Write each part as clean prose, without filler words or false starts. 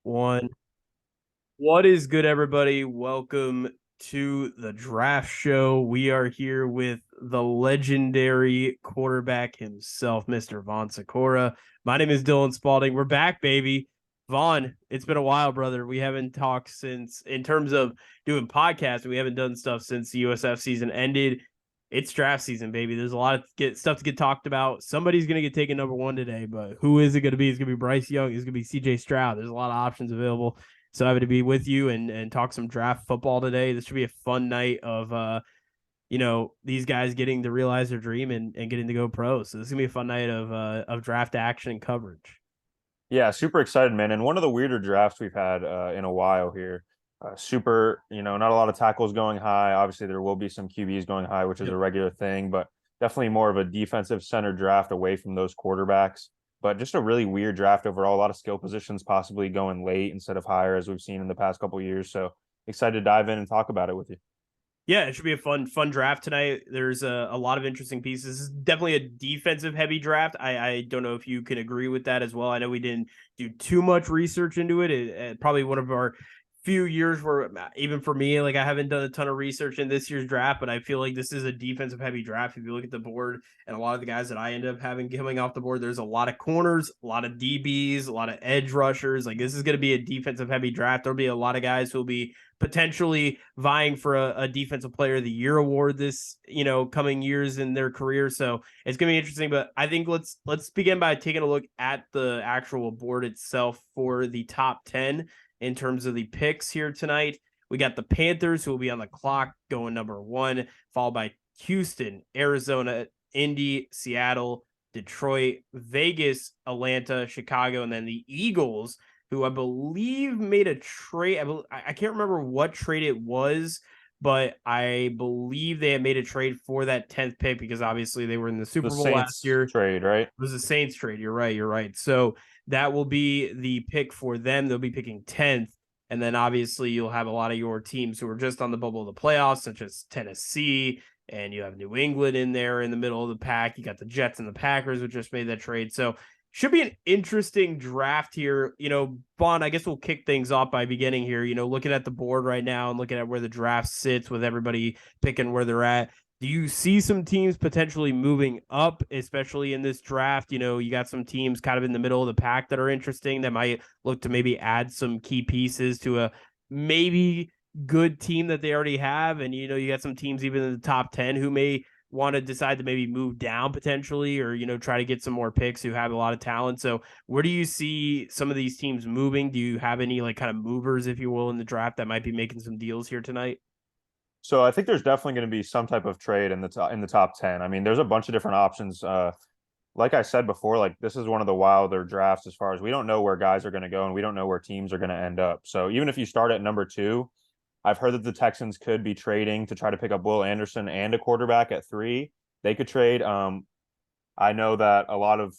One. What is good, everybody? Welcome to the draft show. We are here with the legendary quarterback himself, Mr. Vaughn Sykora. My name is Dylan Spaulding. We're back, baby. Vaughn, it's been a while, brother. We haven't talked since, in terms of doing podcasts, we haven't done stuff since the USF season ended. It's draft season, baby. There's a lot of stuff to get talked about. Somebody's going to get taken number one today, but who is it going to be? It's going to be Bryce Young. It's going to be CJ Stroud. There's a lot of options available. So happy to be with you and talk some draft football today. This should be a fun night of these guys getting to realize their dream and getting to go pro. So this is gonna be a fun night of draft action and coverage. Yeah, super excited, man. And one of the weirder drafts we've had in a while here. Not a lot of tackles going high. Obviously, there will be some QBs going high, which is Yep. a regular thing, but definitely more of a defensive center draft away from those quarterbacks. But just a really weird draft overall. A lot of skill positions possibly going late instead of higher, as we've seen in the past couple of years. So excited to dive in and talk about it with you. Yeah, it should be a fun draft tonight. There's a lot of interesting pieces. This is definitely a defensive heavy draft. I don't know if you can agree with that as well. I know we didn't do too much research into it. Probably one of our few years where even for me, like I haven't done a ton of research in this year's draft, but I feel like this is a defensive heavy draft. If you look at the board and a lot of the guys that I end up having coming off the board, there's a lot of corners, a lot of DBs, a lot of edge rushers. Like this is going to be a defensive heavy draft. There'll be a lot of guys who will be potentially vying for a defensive player of the year award this coming years in their career. So it's gonna be interesting. But I think let's begin by taking a look at the actual board itself for the top 10 in terms of the picks here tonight. We got the Panthers, who will be on the clock, going number 1, followed by Houston, Arizona, Indy, Seattle, Detroit, Vegas, Atlanta, Chicago, and then the Eagles, who I believe made a trade. I can't remember what trade it was, but I believe they had made a trade for that 10th pick because obviously they were in the The Super Bowl last Saints year. It trade, right? was a Saints trade. You're right. So that will be the pick for them. They'll be picking 10th. And then obviously you'll have a lot of your teams who are just on the bubble of the playoffs, such as Tennessee, and you have New England in there in the middle of the pack. You got the Jets and the Packers, which just made that trade. So should be an interesting draft here. Vaughn, I guess we'll kick things off by beginning here, looking at the board right now and looking at where the draft sits with everybody picking where they're at. Do you see some teams potentially moving up, especially in this draft? You got some teams kind of in the middle of the pack that are interesting that might look to maybe add some key pieces to a maybe good team that they already have. And, you got some teams even in the top 10 who may want to decide to maybe move down potentially or, try to get some more picks who have a lot of talent. So where do you see some of these teams moving? Do you have any like kind of movers, if you will, in the draft that might be making some deals here tonight? So I think there's definitely going to be some type of trade in the top 10. I mean, there's a bunch of different options. Like I said before, like this is one of the wilder drafts as far as we don't know where guys are going to go and we don't know where teams are going to end up. So even if you start at number 2, I've heard that the Texans could be trading to try to pick up Will Anderson and a quarterback at 3. They could trade. I know that a lot of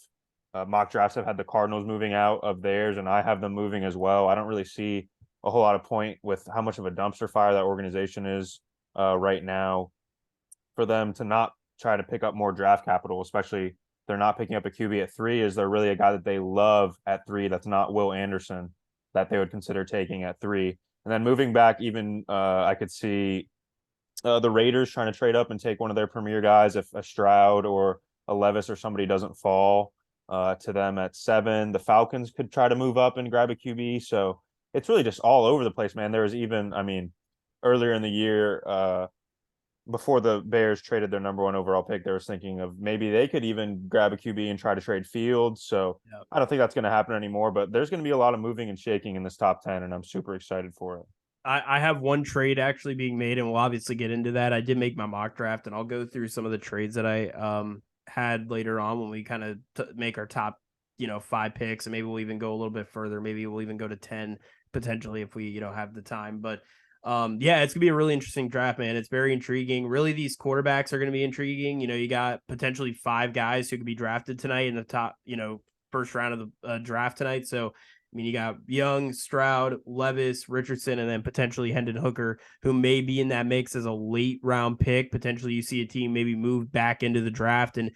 mock drafts have had the Cardinals moving out of theirs, and I have them moving as well. I don't really see a whole lot of point with how much of a dumpster fire that organization is right now for them to not try to pick up more draft capital, especially they're not picking up a QB at 3. Is there really a guy that they love at 3 that's not Will Anderson that they would consider taking at 3? And then moving back, even I could see the Raiders trying to trade up and take one of their premier guys if a Stroud or a Levis or somebody doesn't fall to them at 7. The Falcons could try to move up and grab a QB. So it's really just all over the place, man. There was even, I mean, earlier in the year, before the Bears traded their number 1 overall pick, they were thinking of maybe they could even grab a QB and try to trade Fields. So Yep. I don't think that's going to happen anymore, but there's going to be a lot of moving and shaking in this top 10, and I'm super excited for it. I have one trade actually being made, and we'll obviously get into that. I did make my mock draft, and I'll go through some of the trades that I had later on when we kind of make our top 5 picks, and maybe we'll even go a little bit further. Maybe we'll even go to 10 potentially if we have the time. But yeah, it's gonna be a really interesting draft, man. It's very intriguing. Really, these quarterbacks are gonna be intriguing. You got potentially 5 guys who could be drafted tonight in the top first round of the draft tonight. So I mean, you got Young, Stroud, Levis, Richardson, and then potentially Hendon Hooker, who may be in that mix as a late round pick. Potentially, you see a team maybe move back into the draft and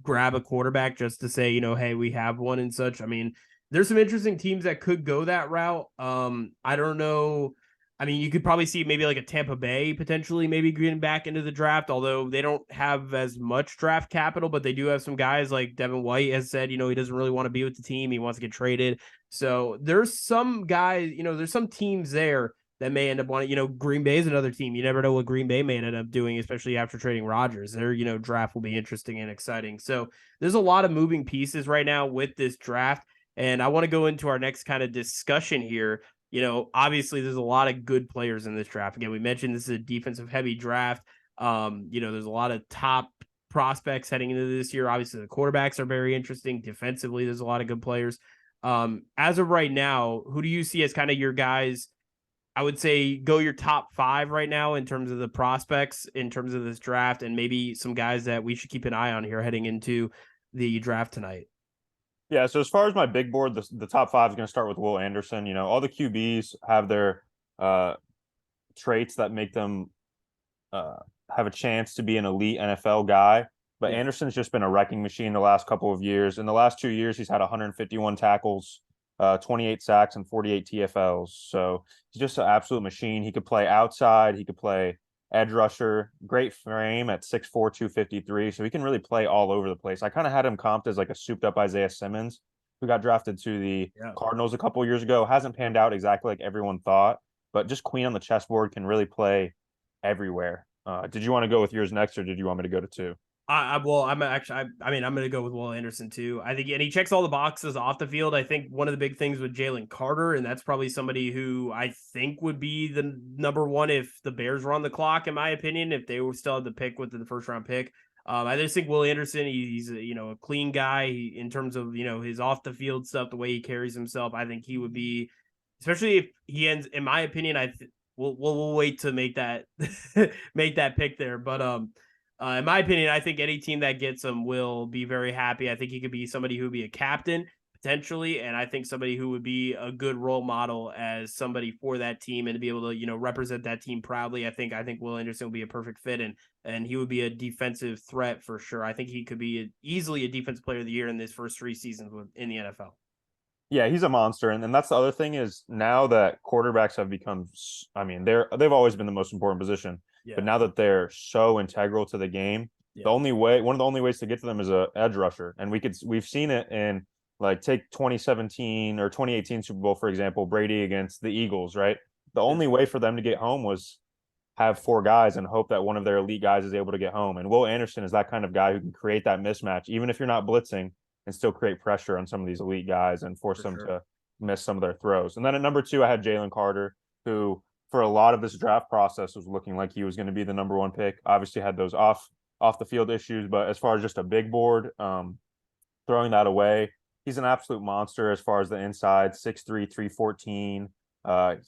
grab a quarterback just to say, hey, we have one and such. I mean, there's some interesting teams that could go that route. I don't know. I mean, you could probably see maybe like a Tampa Bay potentially maybe getting back into the draft, although they don't have as much draft capital, but they do have some guys like Devin White has said, he doesn't really want to be with the team. He wants to get traded. So there's some guys, there's some teams there that may end up wanting, Green Bay is another team. You never know what Green Bay may end up doing, especially after trading Rodgers. Their, draft will be interesting and exciting. So there's a lot of moving pieces right now with this draft. And I want to go into our next kind of discussion here. Obviously there's a lot of good players in this draft. Again, we mentioned this is a defensive heavy draft. There's a lot of top prospects heading into this year. Obviously the quarterbacks are very interesting. Defensively, there's a lot of good players. As of right now, who do you see as kind of your guys? I would say go your top 5 right now in terms of the prospects in terms of this draft, and maybe some guys that we should keep an eye on here heading into the draft tonight. Yeah, so as far as my big board, the top 5 is going to start with Will Anderson. All the QBs have their traits that make them have a chance to be an elite NFL guy. But Yeah. Anderson's just been a wrecking machine the last couple of years. In the last 2 years, he's had 151 tackles, 28 sacks, and 48 TFLs. So he's just an absolute machine. He could play outside. He could play edge rusher, great frame at 6'4", 253. So he can really play all over the place. I kind of had him comped as like a souped up Isaiah Simmons, who got drafted to the Cardinals a couple years ago. Hasn't panned out exactly like everyone thought, but just queen on the chessboard, can really play everywhere. Did you want to go with yours next, or did you want me to go to 2? Well, I'm actually, I mean, I'm going to go with Will Anderson too. I think, and he checks all the boxes off the field. I think one of the big things with Jalen Carter, and that's probably somebody who I think would be the number one if the Bears were on the clock, in my opinion, if they were still had the pick with the first round pick. I just think Will Anderson, he's a clean guy in terms of his off the field stuff, the way he carries himself. I think he would be, especially if he ends, in my opinion, we'll wait to make that make that pick there, but in my opinion, I think any team that gets him will be very happy. I think he could be somebody who would be a captain potentially, and I think somebody who would be a good role model as somebody for that team and to be able to represent that team proudly. I think Will Anderson would be a perfect fit, and he would be a defensive threat for sure. I think he could be easily a defensive player of the year in his first 3 seasons in the NFL. Yeah, he's a monster, and that's the other thing is now that quarterbacks have become, I mean, they've always been the most important position, but now that they're so integral to the game, one of the only ways to get to them is a edge rusher, and we've seen it in like take 2017 or 2018 Super Bowl for example, Brady against the Eagles, right? The only way for them to get home was have 4 guys and hope that one of their elite guys is able to get home, and Will Anderson is that kind of guy who can create that mismatch, even if you're not blitzing, and still create pressure on some of these elite guys and force them to miss some of their throws. And then at number 2, I had Jalen Carter, who for a lot of this draft process was looking like he was going to be the number 1 pick. Obviously had those off the field issues, but as far as just a big board, throwing that away, he's an absolute monster as far as the inside, 6'3", 314.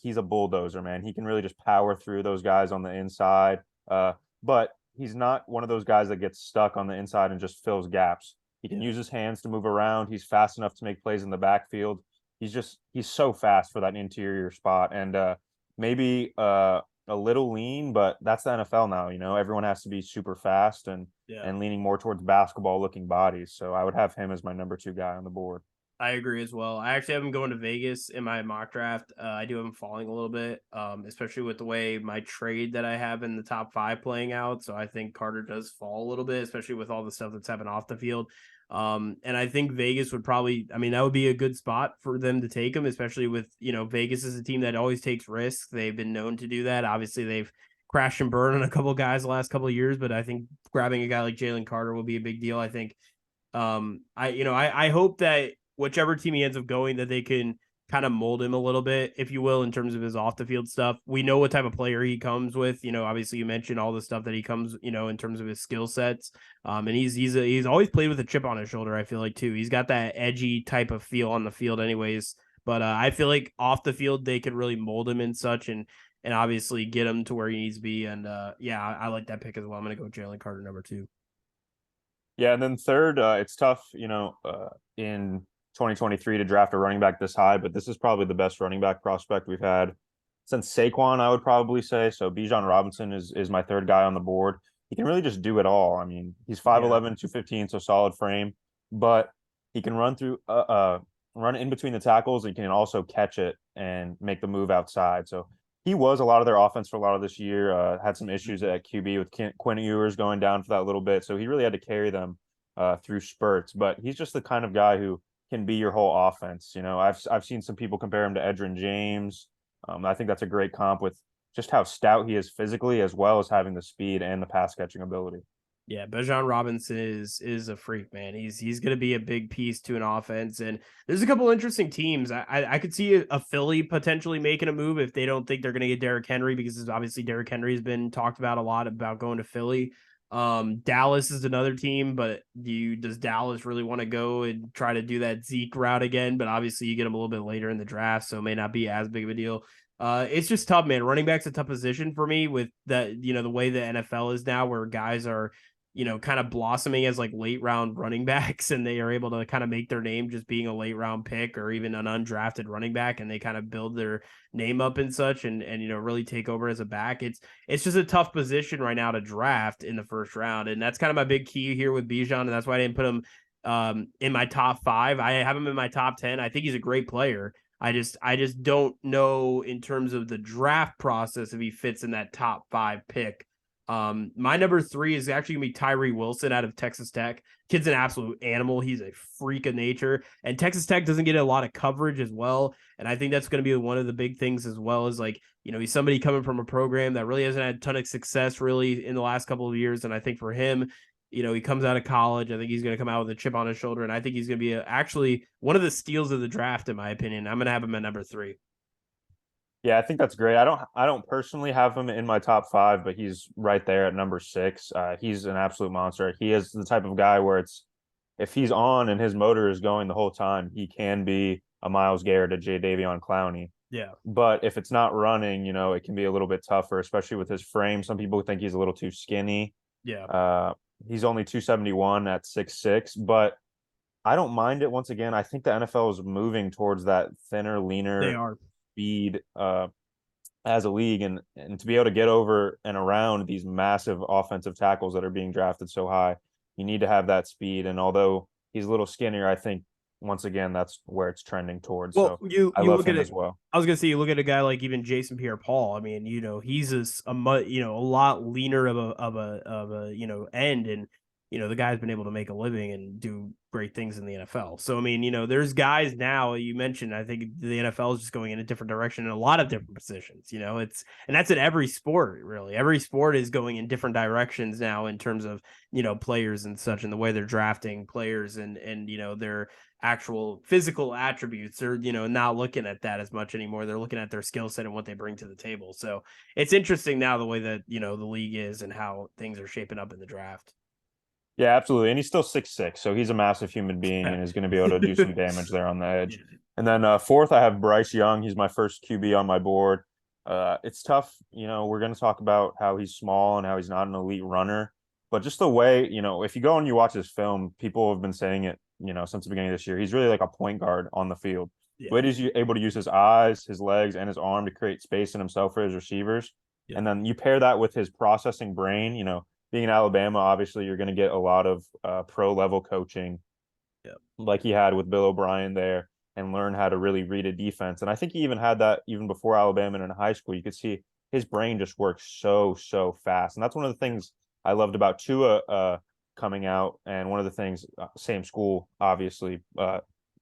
He's a bulldozer, man. He can really just power through those guys on the inside. But he's not one of those guys that gets stuck on the inside and just fills gaps. He can use his hands to move around. He's fast enough to make plays in the backfield. He's so fast for that interior spot, and maybe a little lean, but that's the NFL now. Everyone has to be super fast and leaning more towards basketball looking bodies. So I would have him as my number 2 guy on the board. I agree as well. I actually have him going to Vegas in my mock draft. I do have him falling a little bit, especially with the way my trade that I have in the top 5 playing out. So I think Carter does fall a little bit, especially with all the stuff that's happened off the field. And I think Vegas would probably, that would be a good spot for them to take him, especially with, Vegas is a team that always takes risks. They've been known to do that. Obviously, they've crashed and burned on a couple of guys the last couple of years, but I think grabbing a guy like Jalen Carter will be a big deal. I think, I hope that whichever team he ends up going, that they can kind of mold him a little bit, if you will, in terms of his off the field stuff. We know what type of player he comes with. Obviously you mentioned all the stuff that he comes, in terms of his skill sets. And he's always played with a chip on his shoulder. I feel like too. He's got that edgy type of feel on the field, anyways. But I feel like off the field they could really mold him in such and obviously get him to where he needs to be. And I like that pick as well. I'm gonna go Jalen Carter number 2. Yeah, and then third, it's tough, in 2023 to draft a running back this high, but this is probably the best running back prospect we've had since Saquon, I would probably say. So Bijan Robinson is my 3rd guy on the board. He can really just do it all. I mean, he's 5'11", 215, so solid frame, but he can run through run in between the tackles, and can also catch it and make the move outside. So he was a lot of their offense for a lot of this year. Had some issues at QB with Quinn Ewers going down for that little bit, so he really had to carry them through spurts. But he's just the kind of guy who can be your whole offense. You know, I've seen some people compare him to Edgerrin James. I think that's a great comp with just how stout he is physically, as well as having the speed and the pass catching ability. Yeah, Bijan Robinson is a freak, man. He's going to be a big piece to an offense, and there's a couple interesting teams. I could see a Philly potentially making a move if they don't think they're going to get Derrick Henry, because obviously Derrick Henry has been talked about a lot about going to Philly. Dallas is another team, but does Dallas really want to go and try to do that Zeke route again? But obviously you get them a little bit later in the draft, so it may not be as big of a deal. It's just tough, man. Running back's a tough position for me with that, the way the NFL is now, where guys are kind of blossoming as like late round running backs, and they are able to kind of make their name just being a late round pick or even an undrafted running back, and they kind of build their name up and such, and really take over as a back. It's just a tough position right now to draft in the first round, and that's kind of my big key here with Bijan, and that's why I didn't put him in my top 5. I have him in my top 10. I think he's a great player. I just don't know in terms of the draft process if he fits in that top 5 pick. My number 3 is actually gonna be Tyree Wilson out of Texas Tech. Kid's an absolute animal. He's a freak of nature, and Texas Tech doesn't get a lot of coverage as well. And I think that's going to be one of the big things, as well as like, he's somebody coming from a program that really hasn't had a ton of success really in the last couple of years. And I think for him, he comes out of college. I think he's going to come out with a chip on his shoulder, and I think he's going to be actually one of the steals of the draft, in my opinion. I'm going to have him at number 3. Yeah, I think that's great. I don't personally have him in my top 5, but he's right there at number 6. He's an absolute monster. He is the type of guy where if he's on and his motor is going the whole time, he can be a Myles Garrett, a Jadeveon Clowney. Yeah. But if it's not running, it can be a little bit tougher, especially with his frame. Some people think he's a little too skinny. Yeah. He's only 271 at 6'6", but I don't mind it. Once again, I think the NFL is moving towards that thinner, They leaner are. speed as a league, and to be able to get over and around these massive offensive tackles that are being drafted so high, you need to have that speed. And although he's a little skinnier, I think once again that's where it's trending towards. Well, So you I you love look at him it. as well. I was gonna say, you look at a guy like even Jason Pierre-Paul. I mean, he's a lot leaner of a end, and the guy's been able to make a living and do great things in the NFL. So I mean, there's guys now. You mentioned, I think the NFL is just going in a different direction in a lot of different positions. And that's in every sport, really. Every sport is going in different directions now in terms of players and such, and the way they're drafting players, and their actual physical attributes. They're not looking at that as much anymore. They're looking at their skill set and what they bring to the table. So it's interesting now the way that the league is and how things are shaping up in the draft. Yeah, absolutely. And he's still 6'6", so he's a massive human being and is going to be able to do some damage there on the edge. Yeah. And then 4th, I have Bryce Young. He's my first QB on my board. It's tough. We're going to talk about how he's small and how he's not an elite runner. But just the way, if you go and you watch his film, people have been saying it, since the beginning of this year. He's really like a point guard on the field. Yeah. The way he's able to use his eyes, his legs, and his arm to create space in himself for his receivers. Yeah. And then you pair that with his processing brain, being in Alabama, obviously you're going to get a lot of pro level coaching, like he had with Bill O'Brien there, and learn how to really read a defense. And I think he even had that even before Alabama and in high school. You could see his brain just works so fast, and that's one of the things I loved about Tua coming out. And one of the things, same school, obviously.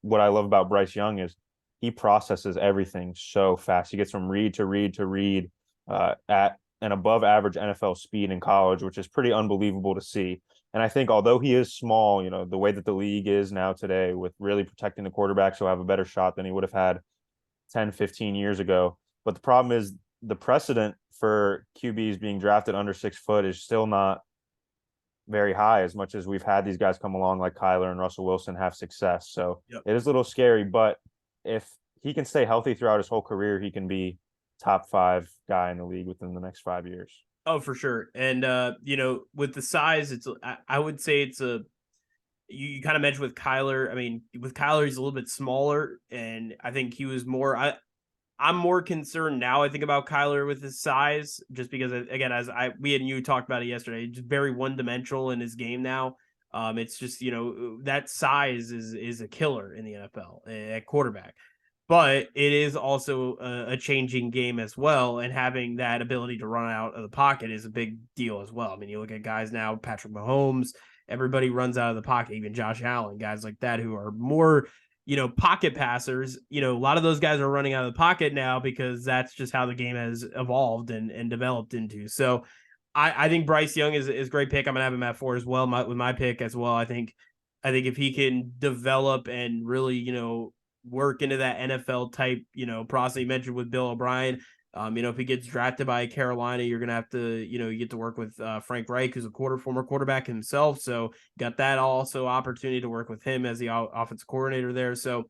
What I love about Bryce Young is he processes everything so fast. He gets from read to read to read at an above average NFL speed in college, which is pretty unbelievable to see. And I think although he is small, the way that the league is now today with really protecting the quarterbacks, he'll have a better shot than he would have had 10, 15 years ago. But the problem is the precedent for QBs being drafted under 6 foot is still not very high, as much as we've had these guys come along like Kyler and Russell Wilson have success. So It is a little scary, but if he can stay healthy throughout his whole career, he can be top 5 guy in the league within the next 5 years. Oh, for sure. And with the size, I would say it's you kind of mentioned with Kyler. I mean, with Kyler, he's a little bit smaller, and I think he was more. I'm more concerned now. I think about Kyler with his size, just because again, we and you talked about it yesterday, just very one dimensional in his game now. It's just, that size is a killer in the NFL at quarterback. But it is also a changing game as well, and having that ability to run out of the pocket is a big deal as well. I mean, you look at guys now, Patrick Mahomes, everybody runs out of the pocket, even Josh Allen, guys like that who are more, pocket passers. A lot of those guys are running out of the pocket now because that's just how the game has evolved and developed into. So I think Bryce Young is a great pick. I'm gonna have him at 4 as well. With my pick as well. I think if he can develop and really, work into that NFL type, process you mentioned with Bill O'Brien. If he gets drafted by Carolina, you're gonna have to, you get to work with Frank Reich, who's a former quarterback himself. So got that also opportunity to work with him as the offensive coordinator there. So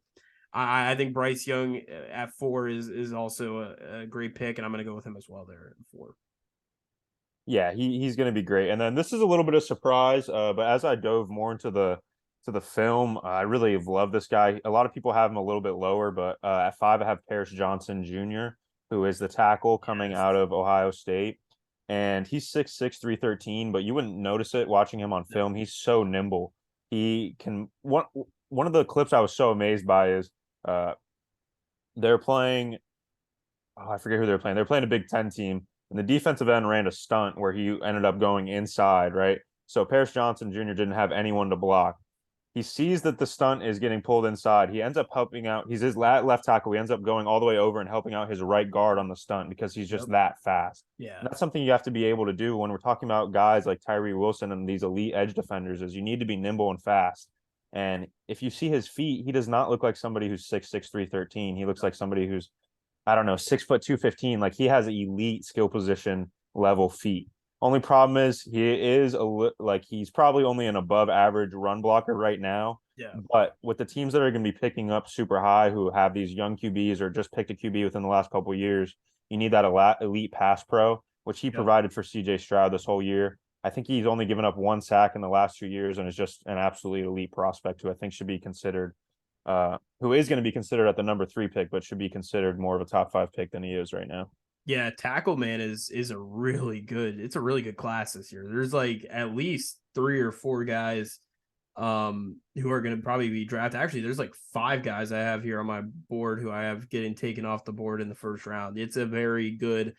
I think Bryce Young at 4 is also a great pick, and I'm gonna go with him as well there at 4. Yeah, he's going to be great. And then this is a little bit of surprise, but as I dove more into the film, I really have loved this guy. A lot of people have him a little bit lower, but at 5 I have Paris Johnson Jr., who is the tackle coming Yes. out of Ohio State, and he's 6'6", 313, but you wouldn't notice it watching him on No. film. He's so nimble. He can one of the clips I was so amazed by is uh they're playing. Oh, I forget who they're playing. They're playing a Big Ten team, and the defensive end ran a stunt where he ended up going inside, right? So Paris Johnson Jr. didn't have anyone to block. He sees that the stunt is getting pulled inside. He ends up helping out. He's his left tackle. He ends up going all the way over and helping out his right guard on the stunt because he's just Yep. that fast. Yeah. And that's something you have to be able to do when we're talking about guys like Tyree Wilson and these elite edge defenders. Is you need to be nimble and fast. And if you see his feet, he does not look like somebody who's 6'6", 313. He looks like somebody who's, I don't know, 6 foot 215. Like he has elite skill position level feet. Only problem is he is like he's probably only an above average run blocker right now. Yeah. But with the teams that are going to be picking up super high, who have these young QBs or just picked a QB within the last couple of years, you need that elite pass pro, which he Yep. provided for CJ Stroud this whole year. I think he's only given up 1 sack in the last 2 years and is just an absolutely elite prospect who I think should be considered, who is going to be considered at the number 3 pick, but should be considered more of a top 5 pick than he is right now. Yeah, tackle man is a really good. It's a really good class this year. There's like at least 3 or 4 guys who are going to probably be drafted. Actually, there's like 5 guys I have here on my board who I have getting taken off the board in the first round. It's a very good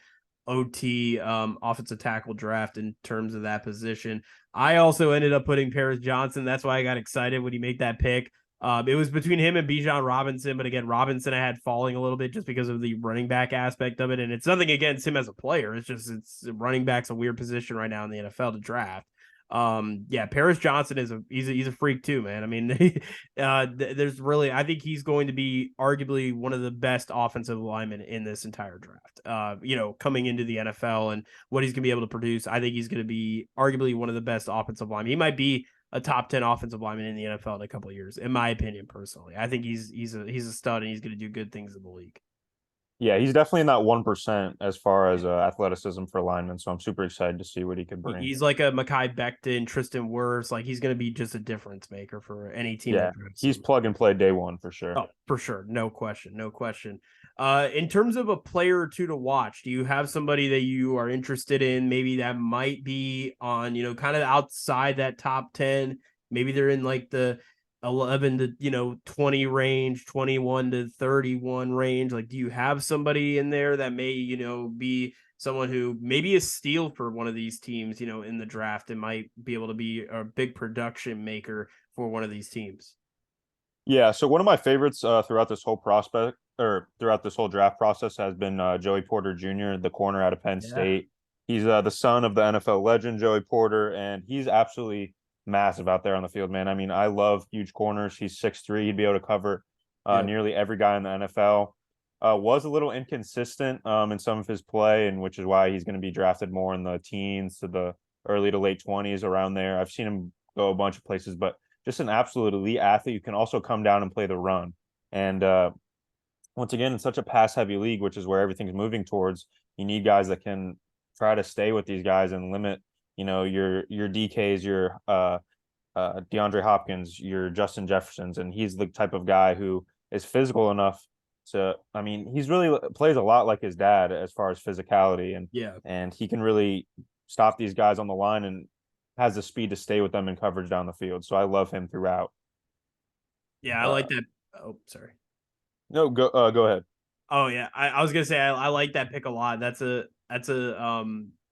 OT offensive tackle draft in terms of that position. I also ended up putting Paris Johnson. That's why I got excited when he made that pick. It was between him and Bijan Robinson, but again, Robinson I had falling a little bit just because of the running back aspect of it, and it's nothing against him as a player. It's just it's running back's a weird position right now in the NFL to draft. Yeah, Paris Johnson he's a freak too, man. I mean, there's really I think he's going to be arguably one of the best offensive linemen in this entire draft. Coming into the NFL and what he's gonna be able to produce, I think he's gonna be arguably one of the best offensive linemen. He might be a top 10 offensive lineman in the NFL in a couple of years, in my opinion, personally. I think he's a stud and he's going to do good things in the league. Yeah, he's definitely in that 1% as far as athleticism for linemen. So I'm super excited to see what he could bring. He's like a Mekhi Becton, Tristan Wirfs. Like he's going to be just a difference maker for any team that Yeah, drafts he's him. plug and play day one for sure. Oh, for sure. No question. No question. In terms of a player or two to watch, do you have somebody that you are interested in? Maybe that might be on, kind of outside that top 10. Maybe they're in like the 11 to, 20 range, 21 to 31 range. Like, do you have somebody in there that may, be someone who maybe is steal for one of these teams, in the draft and might be able to be a big production maker for one of these teams? Yeah, so one of my favorites throughout this whole prospect or throughout this whole draft process has been Joey Porter Jr., the corner out of Penn Yeah. State. He's the son of the NFL legend Joey Porter, and he's absolutely massive out there on the field, man. I mean, I love huge corners. He's 6'3". He'd be able to cover Yep. nearly every guy in the NFL. Was a little inconsistent in some of his play, and which is why he's going to be drafted more in the teens to the early to late 20s around there. I've seen him go a bunch of places, but just an absolute elite athlete who can also come down and play the run. And once again, in such a pass heavy league, which is where everything's moving towards, you need guys that can try to stay with these guys and limit, your DKs, your DeAndre Hopkins, your Justin Jeffersons. And he's the type of guy who is physical enough to, I mean, he's really plays a lot like his dad as far as physicality, and Yeah. he can really stop these guys on the line and has the speed to stay with them in coverage down the field. So I love him throughout. Yeah, I Uh, like that. Oh, sorry. no, go ahead. Oh yeah, I was gonna say I like that pick a lot. That's a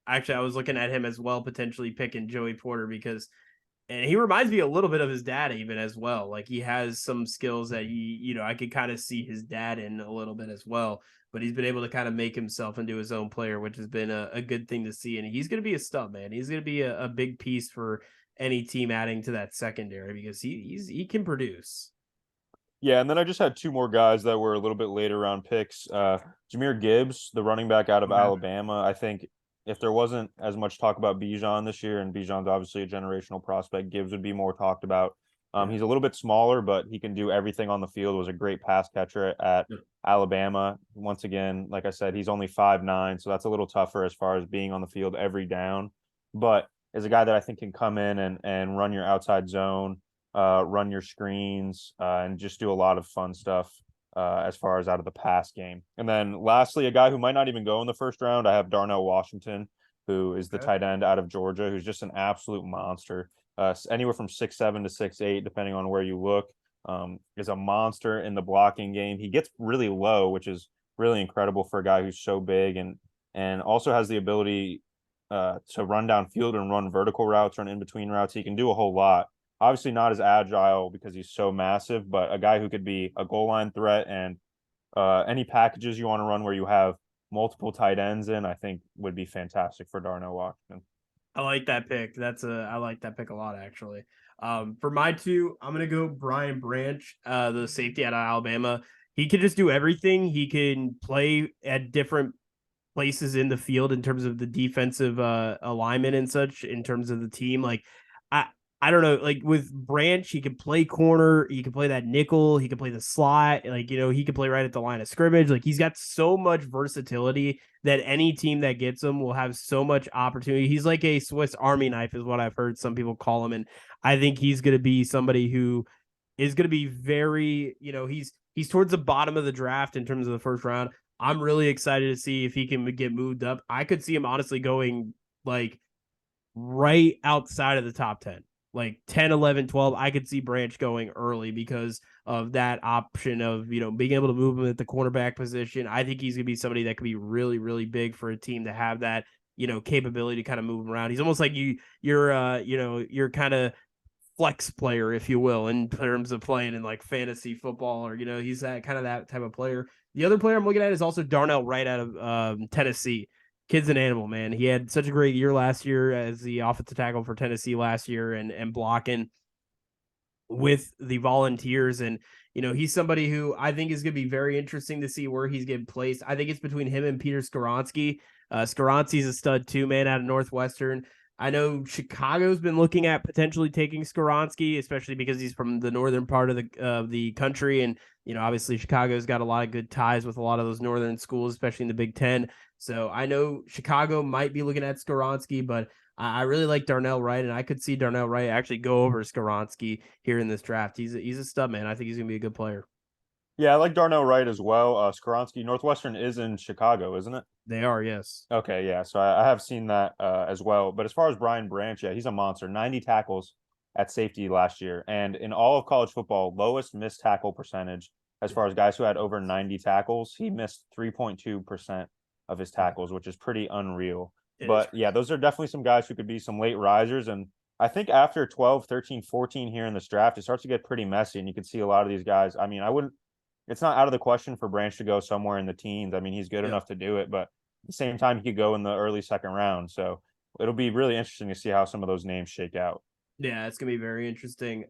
actually I was looking at him as well, potentially picking Joey Porter because and he reminds me a little bit of his dad even as well. Like he has some skills that I could kind of see his dad in a little bit as well. But he's been able to kind of make himself into his own player, which has been a good thing to see. And he's going to be a stud, man. He's going to be a big piece for any team adding to that secondary because he can produce. Yeah, and then I just had two more guys that were a little bit later round picks. Jahmyr Gibbs, the running back out of Okay. Alabama. I think if there wasn't as much talk about Bijan this year, and Bijan's obviously a generational prospect, Gibbs would be more talked about. Yeah. He's a little bit smaller, but he can do everything on the field. Was a great pass catcher at Yeah. Alabama. Once again, like I said, he's only 5'9", so that's a little tougher as far as being on the field every down. But is a guy that I think can come in and run your outside zone, run your screens, and just do a lot of fun stuff as far as out of the pass game. And then lastly, a guy who might not even go in the first round, I have Darnell Washington, who is the Okay. tight end out of Georgia, who's just an absolute monster. Anywhere from 6'7" to 6'8", depending on where you look, is a monster in the blocking game. He gets really low, which is really incredible for a guy who's so big, and also has the ability to run downfield and run vertical routes, run in between routes. He can do a whole lot. Obviously not as agile because he's so massive, but a guy who could be a goal line threat and any packages you want to run where you have multiple tight ends in, I think would be fantastic for Darnell Washington. I like that pick. I like that pick a lot actually. For my two, I'm gonna go Brian Branch, the safety out of Alabama. He can just do everything. He can play at different places in the field in terms of the defensive alignment and such in terms of the team. Like I I don't know, like with Branch, he can play corner, he can play that nickel, he can play the slot, like he can play right at the line of scrimmage. Like he's got so much versatility that any team that gets him will have so much opportunity. He's like a Swiss Army knife, is what I've heard some people call him. And I think he's gonna be somebody who is going to be very, he's towards the bottom of the draft in terms of the first round. I'm really excited to see if he can get moved up. I could see him honestly going like right outside of the top 10, like 10, 11, 12. I could see Branch going early because of that option of, being able to move him at the cornerback position. I think he's going to be somebody that could be really, really big for a team to have that, capability to kind of move him around. He's almost like you're kind of flex player, if you will, in terms of playing in like fantasy football, or he's that type of player. The other player I'm looking at is also Darnell Wright out of Tennessee. Kid's an animal, man. He had such a great year last year as the offensive tackle for Tennessee last year, and blocking with the Volunteers. And he's somebody who I think is going to be very interesting to see where he's getting placed. I think it's between him and Peter Skoronsky. Skoronski's a stud too, man, out of Northwestern. I know Chicago's been looking at potentially taking Skoronsky, especially because he's from the northern part of the country, and obviously Chicago's got a lot of good ties with a lot of those northern schools, especially in the Big Ten. So I know Chicago might be looking at Skoronsky, but I really like Darnell Wright, and I could see Darnell Wright actually go over Skoronsky here in this draft. He's a stud, man. I think he's gonna be a good player. Yeah, I like Darnell Wright as well. Skoronski, Northwestern is in Chicago, isn't it? They are, yes. Okay, yeah. So I have seen that as well. But as far as Brian Branch, yeah, he's a monster. 90 tackles at safety last year. And in all of college football, lowest missed tackle percentage as far as guys who had over 90 tackles. He missed 3.2% of his Yeah, tackles, which is pretty unreal. it is. But yeah, those are definitely some guys who could be some late risers. And I think after 12, 13, 14 here in this draft, it starts to get pretty messy. And you can see a lot of these guys. I mean, it's not out of the question for Branch to go somewhere in the teens. I mean, he's good Yeah. enough to do it, but at the same time, he could go in the early second round. So it'll be really interesting to see how some of those names shake out. Yeah, it's gonna be very interesting.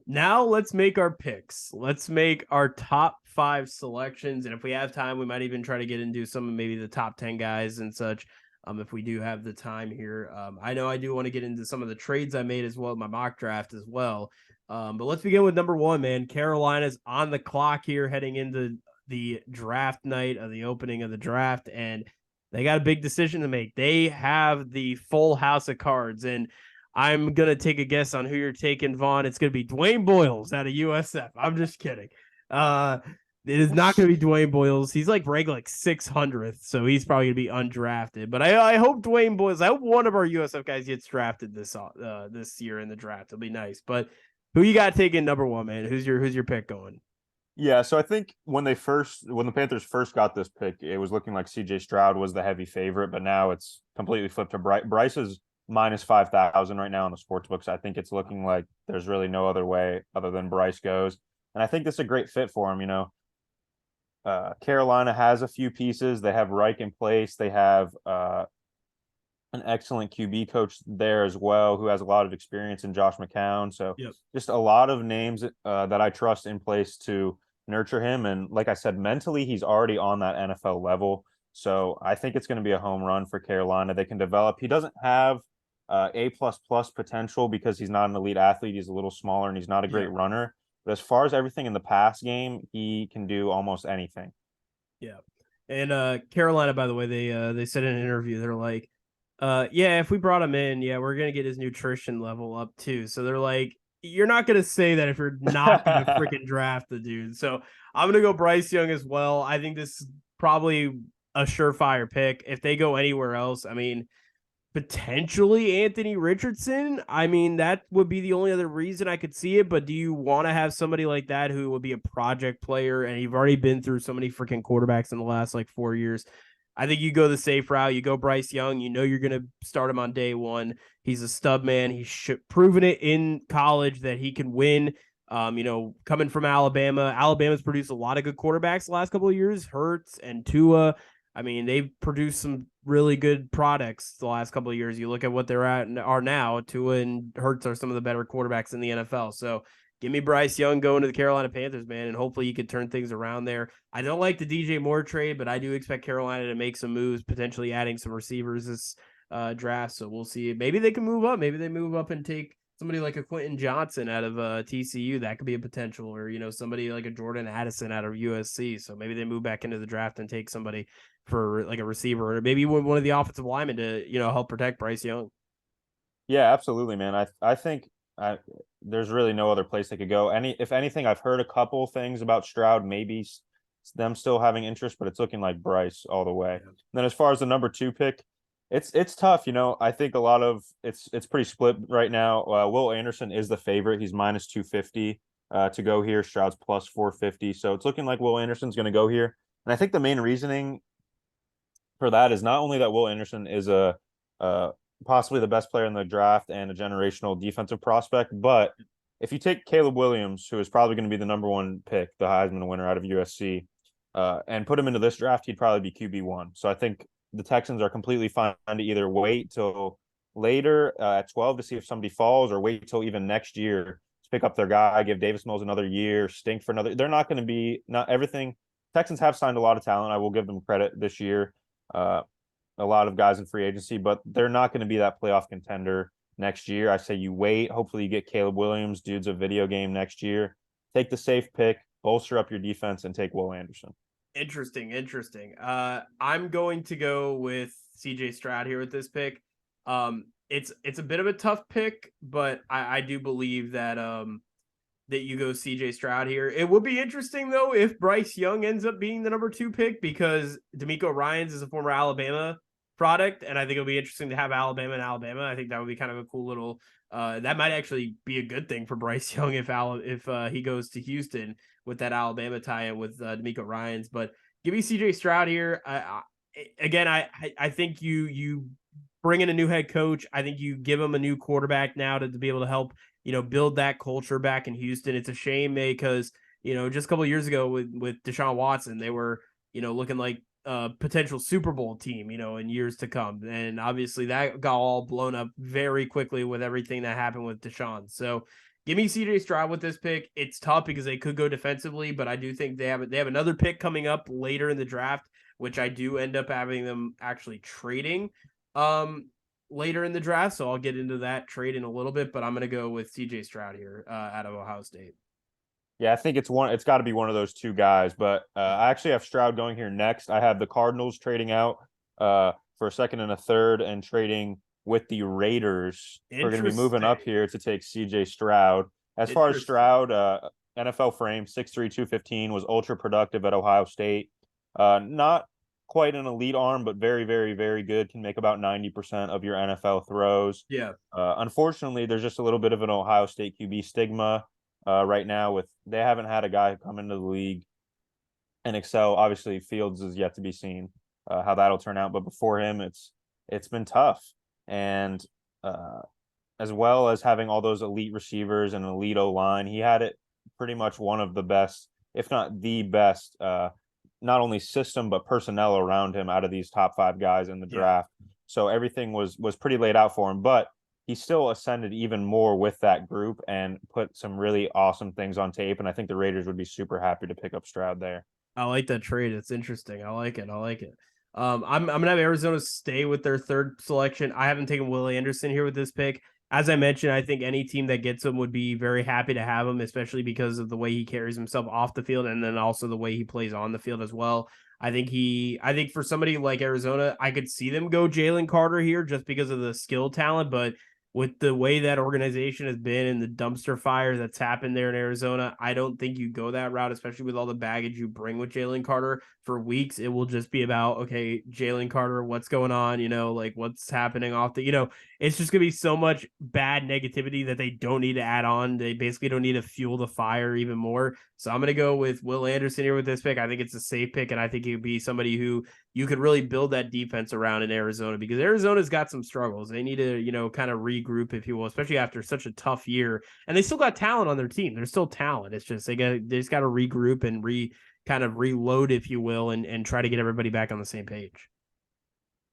Now let's make our picks. Let's make our top 5 selections, and if we have time, we might even try to get into some of maybe the top 10 guys and such. If we do have the time here, I know I do want to get into some of the trades I made as well, my mock draft as well. But let's begin with number 1, man. Carolina's on the clock here, heading into the draft night of the opening of the draft, and they got a big decision to make. They have the full house of cards, and I'm gonna take a guess on who you're taking, Vaughn. It's gonna be Dwayne Boyles out of USF. I'm just kidding. Uh, It is not going to be Dwayne Boyles. He's like ranked like 600th, so he's probably going to be undrafted. But I hope Dwayne Boyles. I hope one of our USF guys gets drafted this year in the draft. It'll be nice. But who you got taking number one, man? Who's your pick going? Yeah, so I think when the Panthers first got this pick, it was looking like CJ Stroud was the heavy favorite, but now it's completely flipped to Bryce. Bryce is minus 5,000 right now on the sports books. I think it's looking like there's really no other way other than Bryce goes. And I think this is a great fit for him, you know. Carolina has a few pieces. They have Reich in place. They have an excellent QB coach there as well, who has a lot of experience in Josh McCown. So Yep. just a lot of names that I trust in place to nurture him. And like I said, mentally, he's already on that NFL level. So I think it's going to be a home run for Carolina. They can develop. He doesn't have A plus plus potential because he's not an elite athlete. He's a little smaller and he's not a great runner. But as far as everything in the pass game, he can do almost anything. Yeah. And Carolina, by the way, they said in an interview, they're like, yeah, if we brought him in, yeah, we're gonna get his nutrition level up too. So they're like, you're not gonna say that if you're not gonna freaking draft the dude. So I'm gonna go Bryce Young as well. I think this is probably a surefire pick. If they go anywhere else, I mean, potentially Anthony Richardson. I mean, that would be the only other reason I could see it. But do you want to have somebody like that who would be a project player? And you've already been through so many freaking quarterbacks in the last like 4 years. I think you go the safe route. You go Bryce Young. You know you're going to start him on day one. He's a stud man. He's proven it in college that he can win. Coming from Alabama, Alabama's produced a lot of good quarterbacks the last couple of years. Hurts and Tua. I mean, they've produced some really good products the last couple of years. You look at what they're at and are now. Tua and Hurts are some of the better quarterbacks in the NFL. So give me Bryce Young going to the Carolina Panthers, man, and hopefully you can turn things around there. I don't like the DJ Moore trade, but I do expect Carolina to make some moves, potentially adding some receivers this draft. So we'll see. Maybe they can move up. Maybe they move up and take somebody like a Quentin Johnson out of TCU. That could be a potential, or somebody like a Jordan Addison out of USC. So maybe they move back into the draft and take somebody for like a receiver, or maybe one of the offensive linemen to help protect Bryce Young. Yeah, absolutely, man. I think there's really no other place they could go. If anything, I've heard a couple things about Stroud, maybe them still having interest, but it's looking like Bryce all the way. Yeah. Then as far as the number 2 pick, it's tough. I think a lot of it's pretty split right now. Will Anderson is the favorite. He's minus 250 to go here. Stroud's plus 450. So it's looking like Will Anderson's going to go here. And I think the main reasoning for that is not only that Will Anderson is a possibly the best player in the draft and a generational defensive prospect, but if you take Caleb Williams, who is probably going to be the number 1 pick, the Heisman winner out of USC, and put him into this draft, he'd probably be QB1. So I think the Texans are completely fine to either wait till later at 12 to see if somebody falls, or wait till even next year to pick up their guy, give Davis Mills another year, stink for another. They're not going to be, not everything. Texans have signed a lot of talent. I will give them credit this year. A lot of guys in free agency, but they're not going to be that playoff contender next year. I say you wait. Hopefully you get Caleb Williams. Dude's a video game next year. Take the safe pick, bolster up your defense, and take Will Anderson. Interesting. I'm going to go with CJ Stroud here with this pick. It's a bit of a tough pick, but I do believe that that you go CJ Stroud here. It would be interesting though if Bryce Young ends up being the number 2 pick, because D'Amico Ryans is a former Alabama product, and I think it'll be interesting to have Alabama and Alabama. I think that would be kind of a cool little that might actually be a good thing for Bryce Young if he goes to Houston with that Alabama tie-in with D'Amico Ryans. But give me CJ Stroud here. I think you bring in a new head coach. I think you give him a new quarterback now to be able to help build that culture back in Houston. It's a shame because just a couple of years ago with Deshaun Watson, they were looking like potential Super Bowl team, in years to come. And obviously that got all blown up very quickly with everything that happened with Deshaun. So give me CJ Stroud with this pick. It's tough because they could go defensively, but I do think they have another pick coming up later in the draft, which I do end up having them actually trading later in the draft. So I'll get into that trade in a little bit, but I'm going to go with CJ Stroud here out of Ohio State. Yeah, I think it's got to be one of those 2 guys, but I actually have Stroud going here next. I have the Cardinals trading out for a second and a third and trading with the Raiders. We're going to be moving up here to take CJ Stroud. As far as Stroud, NFL frame, 6'3", 215, was ultra productive at Ohio State. Not quite an elite arm, but very, very, very good. Can make about 90% of your NFL throws. Yeah. Unfortunately, there's just a little bit of an Ohio State QB stigma right now. With they haven't had a guy come into the league and excel. Obviously, Fields is yet to be seen how that'll turn out. But before him, it's been tough, and uh, as well as having all those elite receivers and an elite O line, he had it pretty much one of the best, if not the best, not only system but personnel around him out of these top 5 guys in the Yeah. draft. So everything was pretty laid out for him, but he still ascended even more with that group and put some really awesome things on tape. And I think the Raiders would be super happy to pick up Stroud there. I like that trade. It's interesting. I like it. I like it. I'm gonna have Arizona stay with their third selection. I haven't taken Will Anderson here with this pick. As I mentioned, I think any team that gets him would be very happy to have him, especially because of the way he carries himself off the field and then also the way he plays on the field as well. I think for somebody like Arizona, I could see them go Jalen Carter here just because of the skill talent, but with the way that organization has been and the dumpster fire that's happened there in Arizona, I don't think you go that route, especially with all the baggage you bring with Jalen Carter for weeks. It will just be about, okay, Jalen Carter, what's going on? Like what's happening off it's just going to be so much bad negativity that they don't need to add on. They basically don't need to fuel the fire even more. So I'm going to go with Will Anderson here with this pick. I think it's a safe pick, and I think he would be somebody who you could really build that defense around in Arizona because Arizona's got some struggles. They need to, kind of regroup, if you will, especially after such a tough year. And they still got talent on their team. There's still talent. It's just they just got to regroup and kind of reload, if you will, and try to get everybody back on the same page.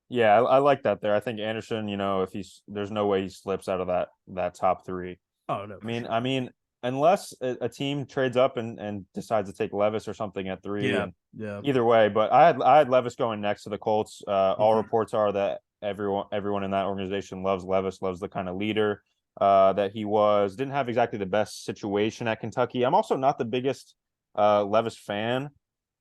Yeah, I like that there. I think Anderson, if there's no way he slips out of that top 3. Oh no, I mean, sure. I mean, unless a team trades up and decides to take Levis or something at 3, Yeah, and yeah. either way. But I had Levis going next to the Colts. All Mhm. reports are that everyone in that organization loves Levis, loves the kind of leader that he was. Didn't have exactly the best situation at Kentucky. I'm also not the biggest Levis fan.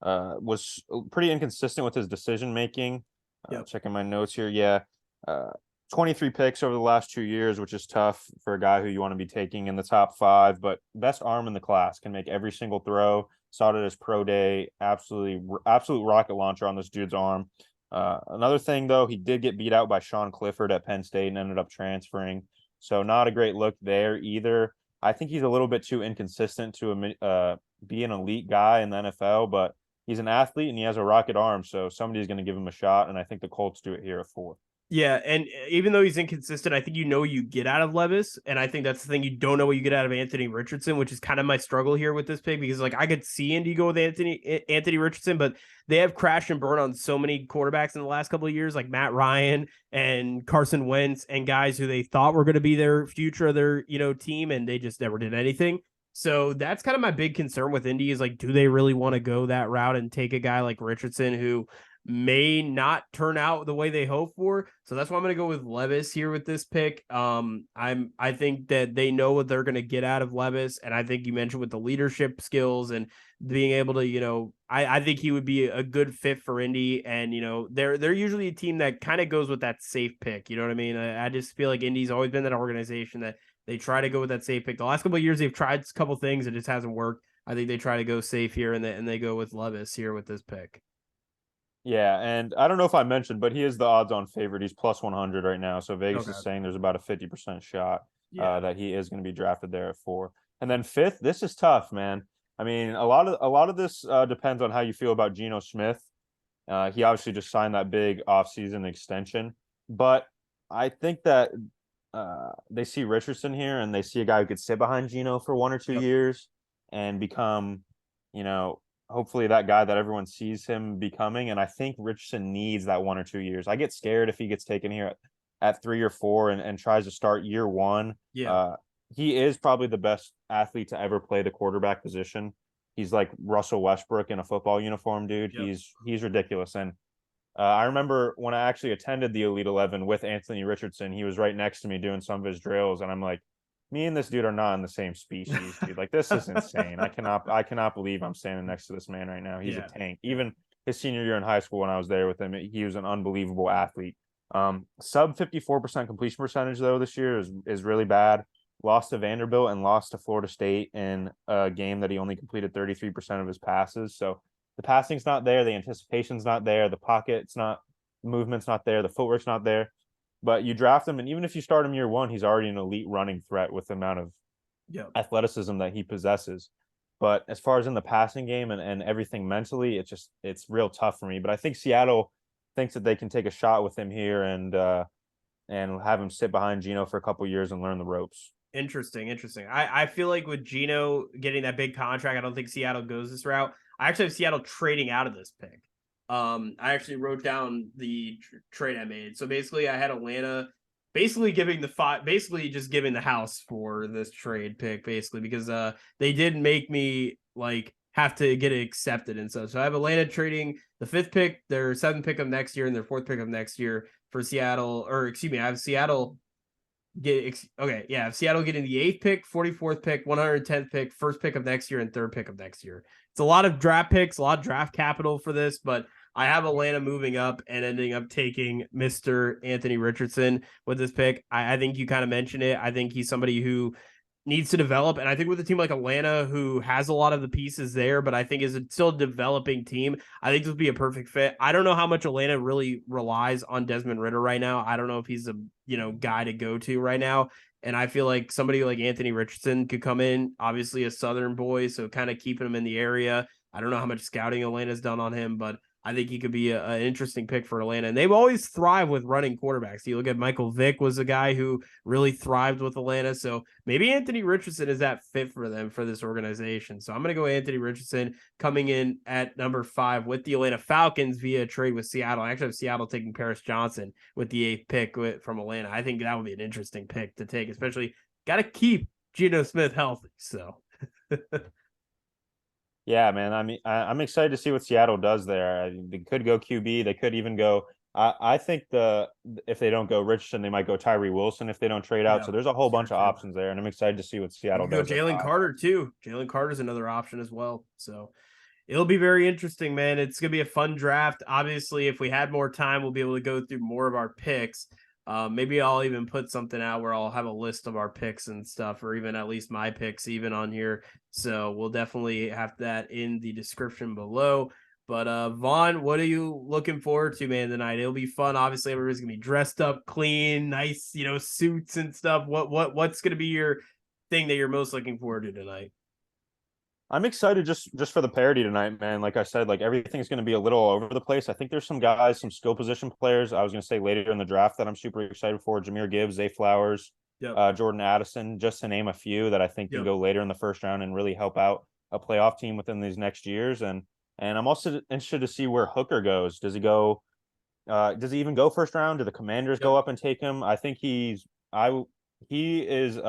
Was pretty inconsistent with his decision making. Yep. Checking my notes here. Yeah. Uh, 23 picks over the last 2 years, which is tough for a guy who you want to be taking in the top 5, but best arm in the class, can make every single throw. Saw it at his pro day. Absolute rocket launcher on this dude's arm. Another thing, though, he did get beat out by Sean Clifford at Penn State and ended up transferring. So not a great look there either. I think he's a little bit too inconsistent to be an elite guy in the NFL, but he's an athlete and he has a rocket arm, so somebody's going to give him a shot, and I think the Colts do it here at 4. Yeah, and even though he's inconsistent, I think you get out of Levis, and I think that's the thing you don't know what you get out of Anthony Richardson, which is kind of my struggle here with this pick because like I could see Indy go with Anthony Richardson, but they have crashed and burned on so many quarterbacks in the last couple of years, like Matt Ryan and Carson Wentz and guys who they thought were going to be their future of their team, and they just never did anything. So that's kind of my big concern with Indy is like, do they really want to go that route and take a guy like Richardson who may not turn out the way they hope for. So that's why I'm going to go with Levis here with this pick. I think that they know what they're going to get out of Levis, and I think you mentioned with the leadership skills and being able to, I think he would be a good fit for Indy, and they're usually a team that kind of goes with that safe pick. You know what I mean? I just feel like Indy's always been that organization that they try to go with that safe pick. The last couple of years they've tried a couple things, it just hasn't worked. I think they try to go safe here, and they go with Levis here with this pick. Yeah, and I don't know if I mentioned, but he is the odds-on favorite. He's plus 100 right now, so Vegas Okay. is saying there's about a 50% shot Yeah. that he is going to be drafted there at 4. And then 5th, this is tough, man. I mean, a lot of this depends on how you feel about Geno Smith. He obviously just signed that big offseason extension, but I think that they see Richardson here and they see a guy who could sit behind Geno for 1 or 2 Yep. years and become, you know, hopefully that guy that everyone sees him becoming. And I think Richardson needs that 1 or 2 years. I get scared if he gets taken here at 3 or 4 and tries to start year 1. Yeah. He is probably the best athlete to ever play the quarterback position. He's like Russell Westbrook in a football uniform, dude. Yep. He's ridiculous. And I remember when I actually attended the Elite 11 with Anthony Richardson, he was right next to me doing some of his drills, and I'm like, me and this dude are not in the same species, dude. Like, this is insane. I cannot believe I'm standing next to this man right now. He's a Yeah. tank. Even his senior year in high school when I was there with him, he was an unbelievable athlete. Sub 54% completion percentage though this year is really bad. lost to Vanderbilt and lost to Florida State in a game that he only completed 33% of his passes. So the passing's not there, the anticipation's not there, the pocket's not, movement's not there, the footwork's not there. But you draft him, and even if you start him year one, he's already an elite running threat with the amount of athleticism that he possesses. But as far as in the passing game and everything mentally, it's real tough for me. But I think Seattle thinks that they can take a shot with him here and have him sit behind Geno for a couple years and learn the ropes. Interesting, interesting. I feel like with Geno getting that big contract, I don't think Seattle goes this route. I actually have Seattle trading out of this pick. I actually wrote down the trade I made. So basically, I had Atlanta basically giving basically just giving the house for this trade pick, basically because they did make me like have to get it accepted and stuff. So I have Atlanta trading the 5th pick, their 7th pick of next year, and their 4th pick of next year for Seattle. Or excuse me, I have Seattle Seattle getting the 8th pick, 44th pick, 110th pick, 1st pick of next year, and 3rd pick of next year. It's a lot of draft picks, a lot of draft capital for this, but I have Atlanta moving up and ending up taking Mr. Anthony Richardson with this pick. I think you kind of mentioned it. I think he's somebody who needs to develop. And I think with a team like Atlanta, who has a lot of the pieces there, but I think is still a developing team, I think this would be a perfect fit. I don't know how much Atlanta really relies on Desmond Ridder right now. I don't know if he's a guy to go to right now. And I feel like somebody like Anthony Richardson could come in, obviously a Southern boy, so kind of keeping him in the area. I don't know how much scouting Atlanta's done on him, but I think he could be an interesting pick for Atlanta. And they've always thrived with running quarterbacks. You look at Michael Vick was a guy who really thrived with Atlanta. So maybe Anthony Richardson is that fit for them for this organization. So I'm going to go Anthony Richardson coming in at number 5 with the Atlanta Falcons via trade with Seattle. I actually have Seattle taking Paris Johnson with the 8th pick from Atlanta. I think that would be an interesting pick to take, especially got to keep Geno Smith healthy. So Yeah, man. I mean, I'm excited to see what Seattle does there. They could go QB. They could even go. I think if they don't go Richardson, they might go Tyree Wilson if they don't trade out. So there's a whole bunch of options there, and I'm excited to see what Seattle go does. Jalen Carter too. Jalen Carter's another option as well. So it'll be very interesting, man. It's gonna be a fun draft. Obviously, if we had more time, we'll be able to go through more of our picks. Maybe I'll even put something out where I'll have a list of our picks and stuff, or even at least my picks even on here. So we'll definitely have that in the description below. But Vaughn, what are you looking forward to, man, tonight? It'll be fun. Obviously, everybody's gonna be dressed up, clean, nice, suits and stuff. What's gonna be your thing that you're most looking forward to tonight? I'm excited just for the parity tonight, man. Like I said, like everything's going to be a little all over the place. I think there's some guys, some skill position players. I was going to say later in the draft that I'm super excited for: Jahmyr Gibbs, Zay Flowers, Jordan Addison, just to name a few that I think can go later in the first round and really help out a playoff team within these next years. And I'm also interested to see where Hooker goes. Does he go? Does he even go first round? Do the Commanders go up and take him? I think he is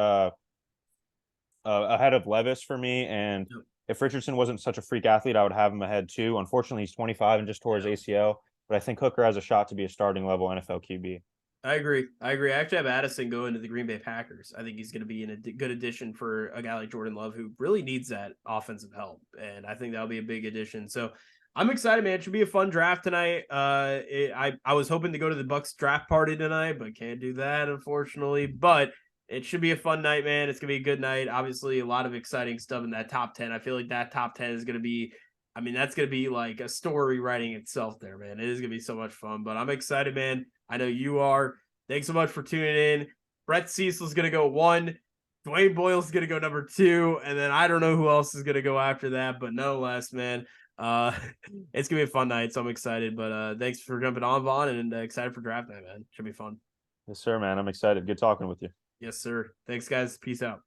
ahead of Levis for me. And if Richardson wasn't such a freak athlete, I would have him ahead too. Unfortunately, he's 25 and just tore his ACL, but I think Hooker has a shot to be a starting level NFL QB. I agree. I actually have Addison going to the Green Bay Packers. I think he's going to be a good addition for a guy like Jordan Love, who really needs that offensive help. And I think that'll be a big addition. So I'm excited, man. It should be a fun draft tonight. I was hoping to go to the Bucks draft party tonight, but can't do that, unfortunately. But it should be a fun night, man. It's going to be a good night. Obviously, a lot of exciting stuff in that top 10. I feel like that top 10 is going to be, that's going to be like a story writing itself there, man. It is going to be so much fun, but I'm excited, man. I know you are. Thanks so much for tuning in. Brett Cecil's going to go 1. Dwayne Boyle's going to go number 2. And then I don't know who else is going to go after that, but no less, man. It's going to be a fun night, so I'm excited. But thanks for jumping on, Vaughn, and excited for draft night, man. Should be fun. Yes, sir, man. I'm excited. Good talking with you. Yes, sir. Thanks, guys. Peace out.